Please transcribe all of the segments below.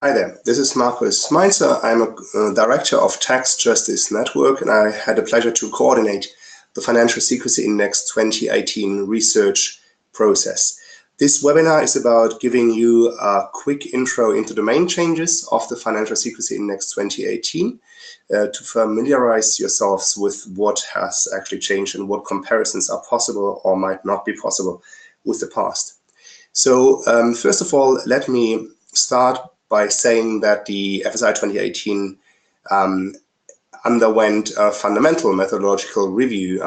Hi there, this is Markus Meinzer. I'm a director of Tax Justice Network, and I had the pleasure to coordinate the Financial Secrecy Index 2018 research process. This webinar is about giving you a quick intro into the main changes of the Financial Secrecy Index 2018 to familiarize yourselves with what has actually changed and what comparisons are possible or might not be possible with the past. So first of all, let me start by saying that the FSI 2018 underwent a fundamental methodological review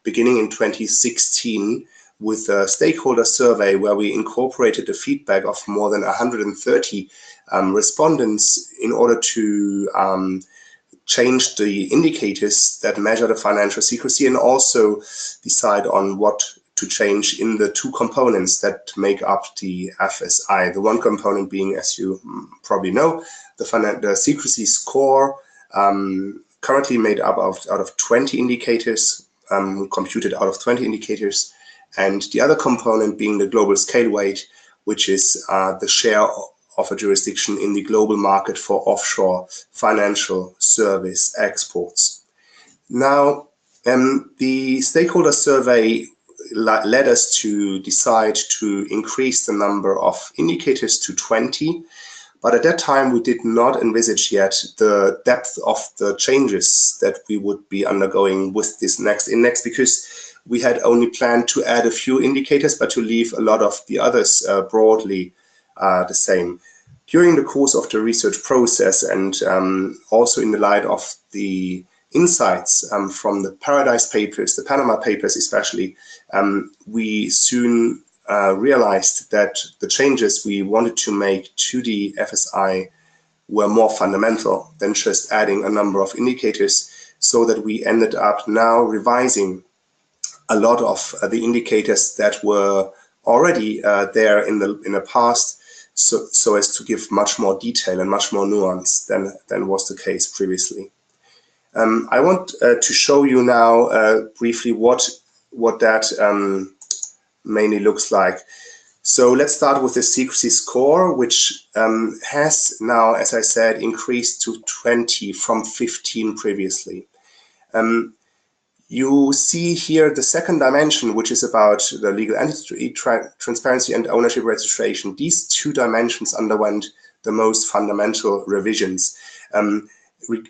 beginning in 2016 with a stakeholder survey where we incorporated the feedback of more than 130 respondents in order to change the indicators that measure the financial secrecy and also decide on what to change in the two components that make up the FSI. The one component being, as you probably know, the secrecy score, currently made up out of 20 indicators, computed out of 20 indicators, and the other component being the global scale weight, which is the share of a jurisdiction in the global market for offshore financial service exports. Now, the stakeholder survey led us to decide to increase the number of indicators to 20, but at that time we did not envisage yet the depth of the changes that we would be undergoing with this next index, because we had only planned to add a few indicators but to leave a lot of the others broadly the same. During the course of the research process and also in the light of the insights from the Paradise Papers, the Panama Papers especially, we soon realized that the changes we wanted to make to the FSI were more fundamental than just adding a number of indicators, so that we ended up now revising a lot of the indicators that were already there in the past, so as to give much more detail and much more nuance than was the case previously. I want to show you now briefly what that mainly looks like. So let's start with the secrecy score, which has now, as I said, increased to 20 from 15 previously. You see here the second dimension, which is about the legal entity transparency and ownership registration. These two dimensions underwent the most fundamental revisions,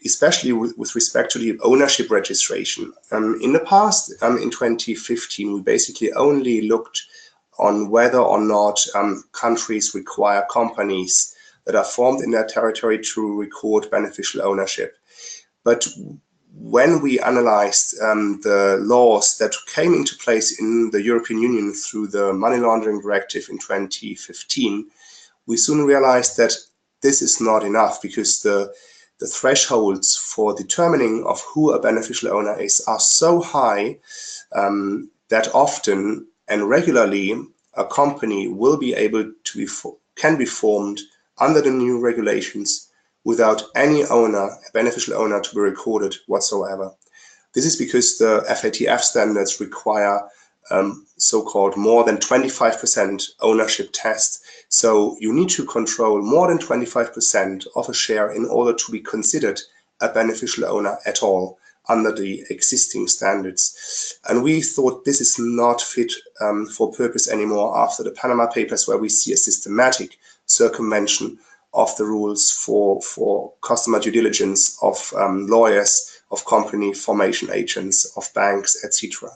especially with respect to the ownership registration. In the past, in 2015, we basically only looked on whether or not countries require companies that are formed in their territory to record beneficial ownership. But when we analyzed the laws that came into place in the European Union through the Money Laundering Directive in 2015, we soon realized that this is not enough, because the thresholds for determining of who a beneficial owner is are so high that often and regularly a company will be able to can be formed under the new regulations without any owner, a beneficial owner, to be recorded whatsoever. This is because the FATF standards require so-called more than 25% ownership test. So you need to control more than 25% of a share in order to be considered a beneficial owner at all under the existing standards. And we thought this is not fit for purpose anymore after the Panama Papers, where we see a systematic circumvention of the rules for customer due diligence of lawyers, of company formation agents, of banks, etc.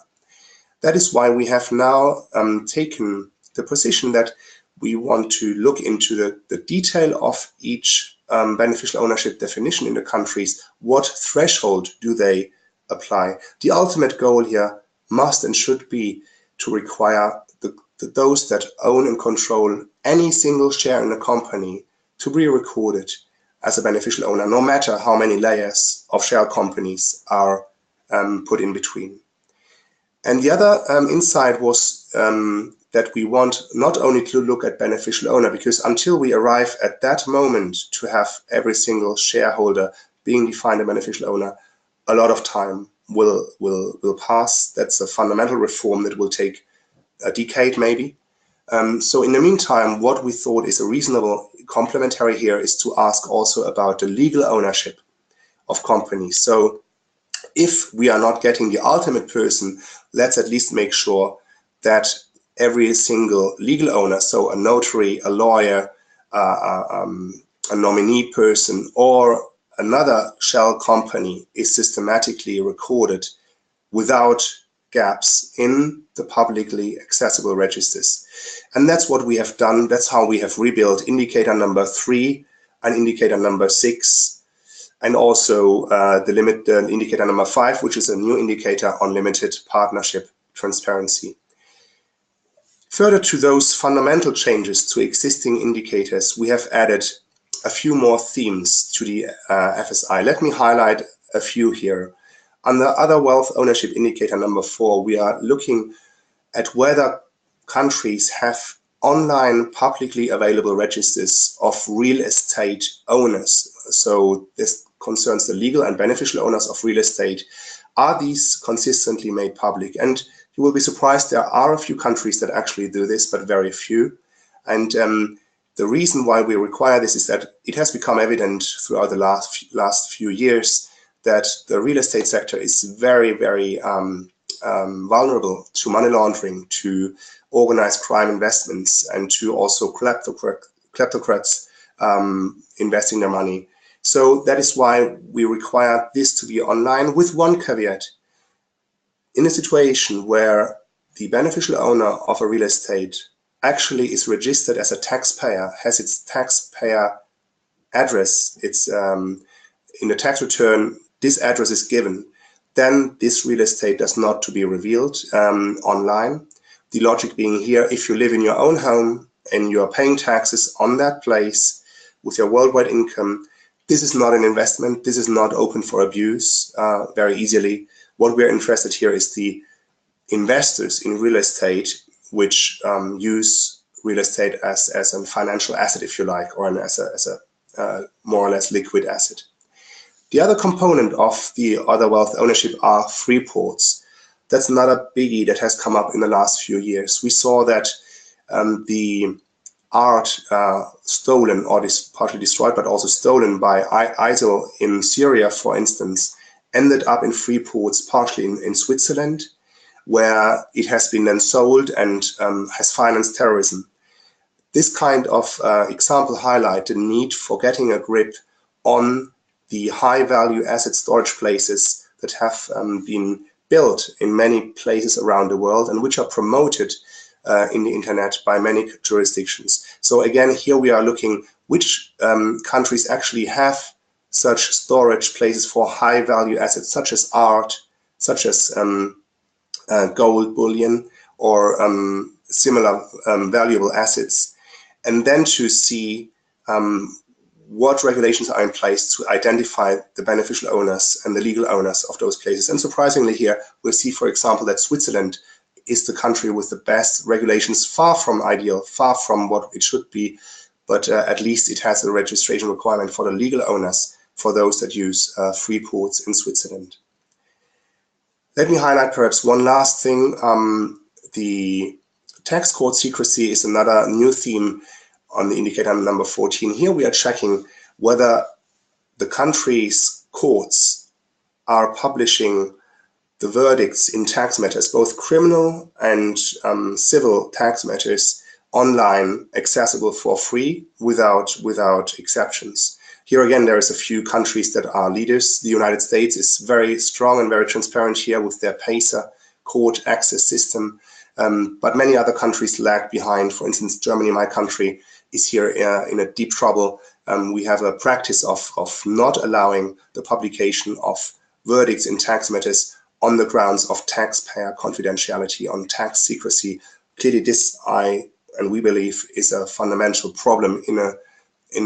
That is why we have now taken the position that we want to look into the detail of each beneficial ownership definition in the countries. What threshold do they apply? The ultimate goal here must and should be to require those that own and control any single share in a company to be recorded as a beneficial owner, no matter how many layers of shell companies are put in between. And the other insight was that we want not only to look at beneficial owner, because until we arrive at that moment to have every single shareholder being defined a beneficial owner, a lot of time will pass. That's a fundamental reform that will take a decade maybe. So in the meantime, what we thought is a reasonable complementary here is to ask also about the legal ownership of companies. So if we are not getting the ultimate person, let's at least make sure that every single legal owner, so a notary, a lawyer, a nominee person, or another shell company is systematically recorded without gaps in the publicly accessible registers. And that's what we have done. That's how we have rebuilt indicator number 3 and indicator number 6, and also the indicator number 5, which is a new indicator on limited partnership transparency. Further to those fundamental changes to existing indicators, we have added a few more themes to the FSI. Let me highlight a few here. Under other wealth ownership indicator number 4, we are looking at whether countries have online publicly available registers of real estate owners. So this concerns the legal and beneficial owners of real estate. Are these consistently made public? And you will be surprised, there are a few countries that actually do this, but very few. And the reason why we require this is that it has become evident throughout the last few years that the real estate sector is very, very vulnerable to money laundering, to organized crime investments, and to also kleptocrats investing their money. So that is why we require this to be online, with one caveat. In a situation where the beneficial owner of a real estate actually is registered as a taxpayer, has its taxpayer address, it's in the tax return, this address is given, then this real estate does not to be revealed online. The logic being here, if you live in your own home and you are paying taxes on that place with your worldwide income, this is not an investment. This is not open for abuse very easily. What we're interested here is the investors in real estate, which use real estate as a financial asset, if you like, or as a more or less liquid asset. The other component of the other wealth ownership are free ports. That's another biggie that has come up in the last few years. We saw that the art stolen or partly destroyed, but also stolen by ISIL in Syria, for instance, ended up in free ports, partially in Switzerland, where it has been then sold and has financed terrorism. This kind of example highlights the need for getting a grip on the high-value asset storage places that have been built in many places around the world and which are promoted in the internet by many jurisdictions. So again, here we are looking which countries actually have such storage places for high-value assets, such as art, such as gold bullion, or similar valuable assets, and then to see what regulations are in place to identify the beneficial owners and the legal owners of those places. And surprisingly here, we'll see, for example, that Switzerland is the country with the best regulations, far from ideal, far from what it should be, but at least it has a registration requirement for the legal owners, for those that use free ports in Switzerland. Let me highlight perhaps one last thing. The tax court secrecy is another new theme on the indicator number 14. Here we are checking whether the country's courts are publishing the verdicts in tax matters, both criminal and civil tax matters, online, accessible for free, without exceptions. Here again, there is a few countries that are leaders. The United States is very strong and very transparent here with their PACER court access system, but many other countries lag behind. For instance, Germany, my country, is here in a deep trouble. We have a practice of not allowing the publication of verdicts in tax matters on the grounds of taxpayer confidentiality, on tax secrecy. Clearly, this, and we believe, is a fundamental problem in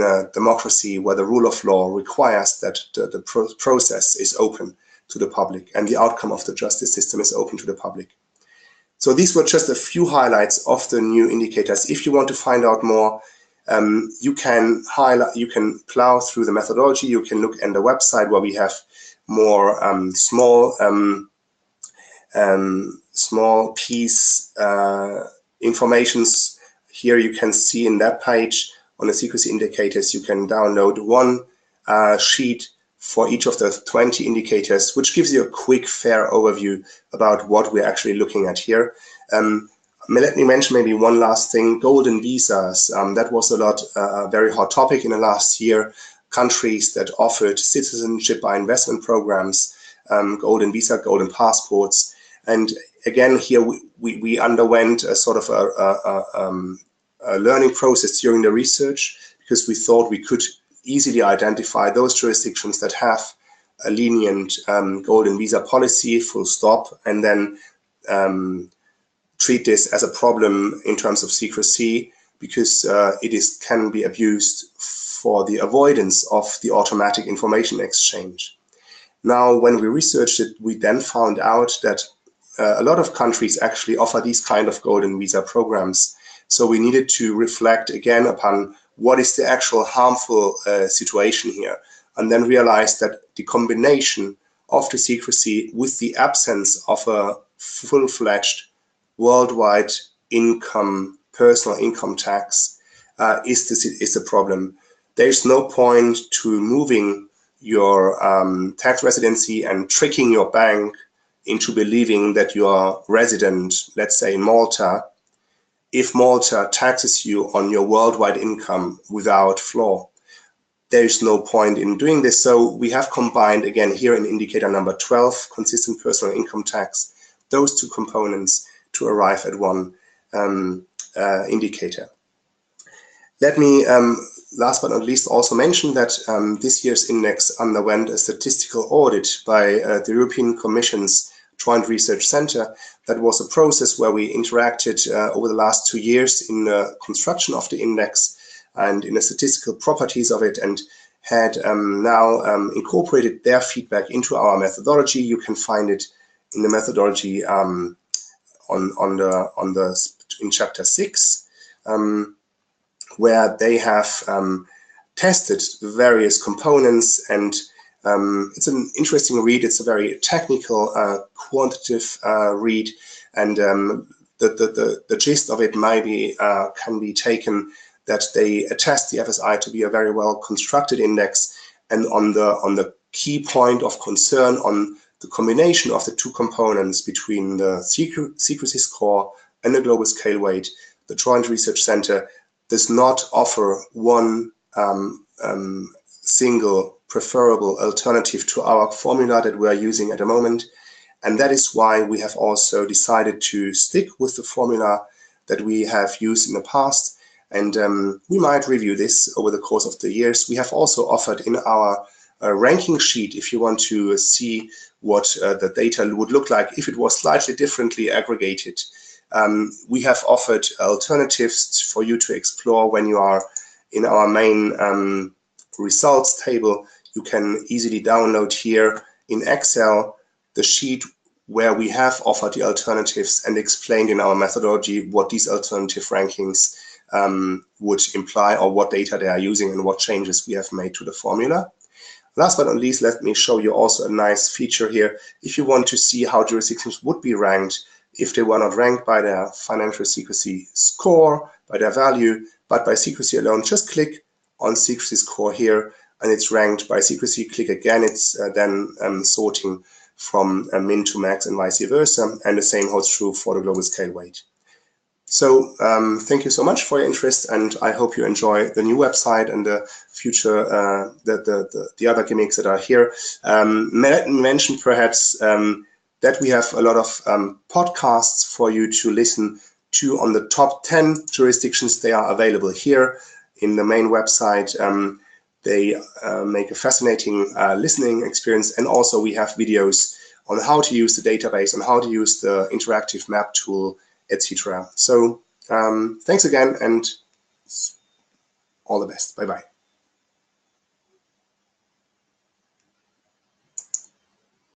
a democracy where the rule of law requires that the process is open to the public and the outcome of the justice system is open to the public. So these were just a few highlights of the new indicators. If you want to find out more, you can plow through the methodology. You can look at the website where we have more small piece informations here you can see in that page on the secrecy indicators, you can download one sheet for each of the 20 indicators, which gives you a quick, fair overview about what we're actually looking at here. Let me mention maybe one last thing, golden visas. That was a very hot topic in the last year. Countries that offered citizenship by investment programs, golden visa, golden passports. And again, here we underwent a sort of a learning process during the research, because we thought we could easily identify those jurisdictions that have a lenient golden visa policy, full stop, and then treat this as a problem in terms of secrecy, because it can be abused for the avoidance of the automatic information exchange. Now, when we researched it, we then found out that a lot of countries actually offer these kind of golden visa programs. So we needed to reflect again upon what is the actual harmful situation here, and then realize that the combination of the secrecy with the absence of a full-fledged worldwide personal income tax is the problem. There's no point to moving your tax residency and tricking your bank into believing that you are resident, let's say in Malta, if Malta taxes you on your worldwide income without flaw. There is no point in doing this. So we have combined, again, here in indicator number 12, consistent personal income tax, those two components to arrive at one indicator. Let me, last but not least, also mention that this year's index underwent a statistical audit by the European Commission's Joint Research Center. That was a process where we interacted over the last 2 years in the construction of the index and in the statistical properties of it, and had now incorporated their feedback into our methodology. You can find it in the methodology in chapter 6, where they have tested various components, and it's an interesting read. It's a very technical, quantitative read, and the gist of it maybe can be taken that they attest the FSI to be a very well constructed index, and on the key point of concern on the combination of the two components between the secrecy score and the global scale weight, the Joint Research Center does not offer one single preferable alternative to our formula that we are using at the moment. And that is why we have also decided to stick with the formula that we have used in the past. And we might review this over the course of the years. We have also offered in our ranking sheet, if you want to see what the data would look like if it was slightly differently aggregated. We have offered alternatives for you to explore when you are in our main results table. You can easily download here in Excel the sheet where we have offered the alternatives and explained in our methodology what these alternative rankings would imply, or what data they are using and what changes we have made to the formula. Last but not least, let me show you also a nice feature here. If you want to see how jurisdictions would be ranked if they were not ranked by their financial secrecy score, by their value, but by secrecy alone, just click on secrecy score here, and it's ranked by secrecy. Click again, it's then sorting from min to max and vice versa, and the same holds true for the global scale weight. So thank you so much for your interest, and I hope you enjoy the new website and the future, the other gimmicks that are here. Let me mention perhaps that we have a lot of podcasts for you to listen to on the top 10 jurisdictions. They are available here in the main website. They make a fascinating listening experience, and also we have videos on how to use the database, on how to use the interactive map tool, etc. So thanks again, and all the best. Bye-bye.